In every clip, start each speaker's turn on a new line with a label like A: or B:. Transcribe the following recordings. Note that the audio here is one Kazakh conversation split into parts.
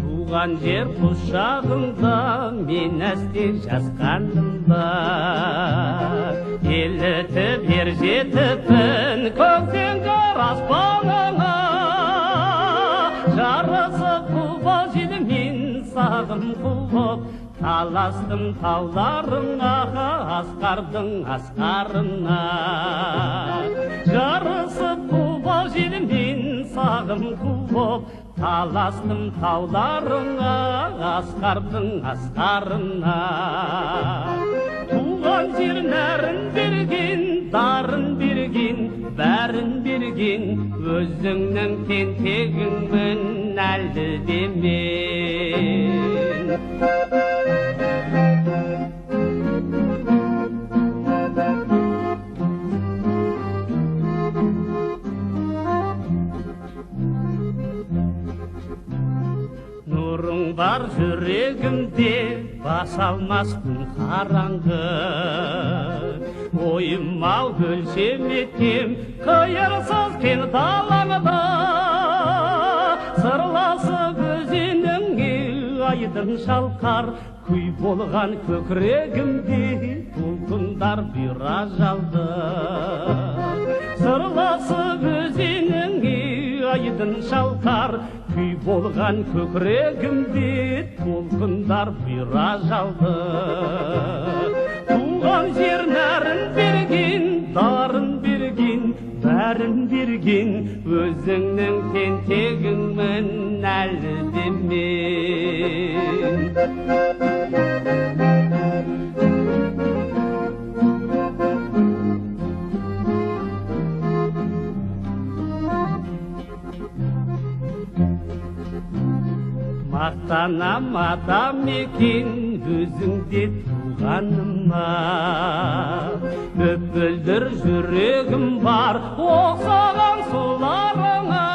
A: Туған жер құшағында мен әсте жазғанымда, елітіп ер жетіппін көктемгі аспаныңа, жарысып құлбал желмен сағым құлып, таластым тауларыңа асқардың асқарына. Жарысып құлбал желмен сағым құлып, таластым тауларыңа асқардың асқарына. Туған жер нәрін берген, дарын берген, бәрін берген, өзіңнің тентегіңмін әлі де мен. Нұрың бар жүрегімде, баса алмас күн қараңғы. Ойым-ау өлшем етем, қиырсыз кең далаңда. Сырласып өзеніңе айдын шалқар, күй болған көкірегімде толқындар бұйра жалды. Сырласып өзеніңе айдын шалқар, күй болған көкірегімде толқындар бұйра жалды. Туған жер нәрін берген, дарын берген, бәрін берген, өзіңнің тентегіңмін әлі де мен. Мақтанам адам екен өзіңде туғаныма, бүлдір жүрегім бар оқсаған суларыңа.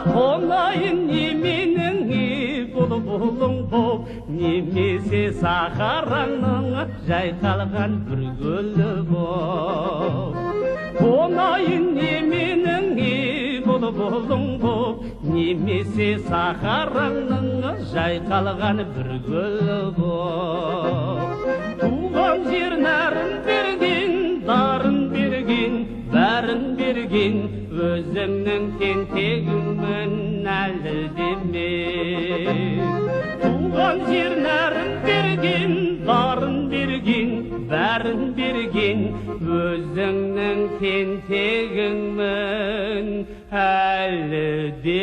A: Қонайын неменің бұлбұлың боп, немесе сахараның жайқалған бір гүлі боп. Қонайын неменің бұлбұлың боп, немесе сахараның жайқалған бір гүлі боп. Туған жер нәрін берген, дарын берген, бәрін берген, өзіңнің тентегіңмін әлі де мен. Туған жер нәрін берген, дарын берген, бәрін берген, өзіңнің тентегіңмін әлі де